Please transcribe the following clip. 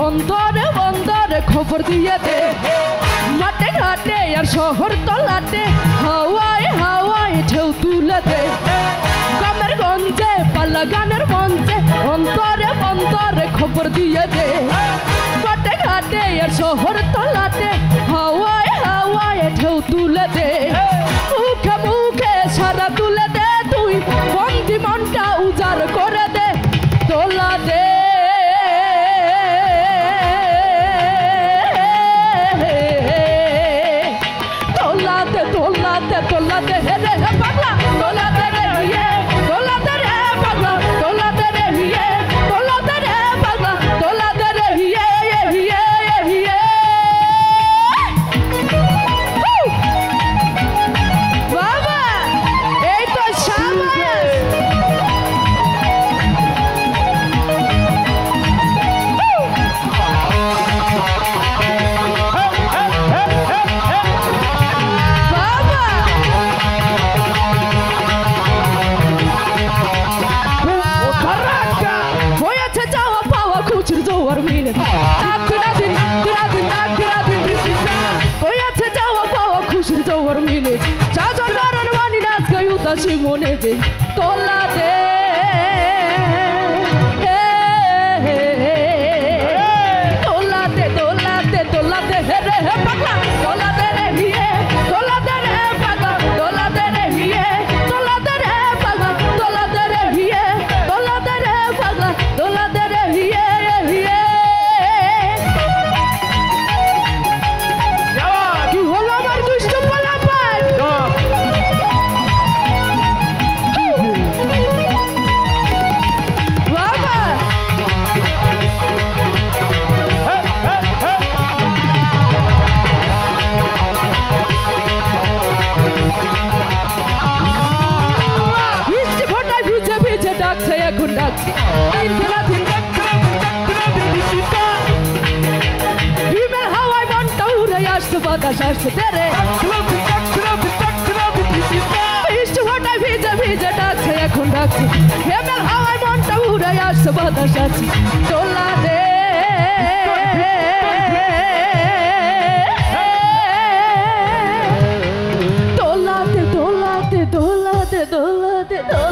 অন্তরে অন্তরে খবর দিয়ে দে মাঠে ঘাটে আর শহর তলাতে হাওয়ায় হাওয়ায় ঢেউ তুলে দে গ্রামের গঞ্জে পাল্লা গানের মঞ্চে অন্তরে অন্তরে খবর দিয়ে দে মাঠে ঘাটে আর শহর তলাতে হাওয়ায় হাওয়ায় ঢেউ তুলে দে মুখে মুখে সারা তুলে দে তুই বন্দি মনটা উজাড় করে দে তোলা দে তোলাতে হে রে পাগলা তোলাতে রে হিয়ে তোলাতে রে পাগলা তোলাতে রে হিয়ে তোলাতে রে পাগলা তোলাতে রে হিয়ে হিয়ে হিয়ে বাবা এই তো শাবাশ মনে দে তোলা দে তোলাতে তোলাতে তোলাতে হে রে হে পাগলা তোলাতে রে হিয়ে তোলাতে রে পাগলা তোলাতে রে হিয়ে তোলাতে রে পাগলা তোলাতে রে হিয়ে তোলাতে রে পাগলা তোলাতে রে হিয়ে হিয়ে কি হলো আমার দুষ্ট পোলাপান বাতাস আসছে তেরে বৃষ্টি ফোটায় ভিজে ভিজে ডাকছে এখন ডাকছে হেমেল হাওয়ায় মনটা উড়ে আসছে বাতাস আসছে তোলা দে তোলাতে তোলাতে তোলাতে তোলাতে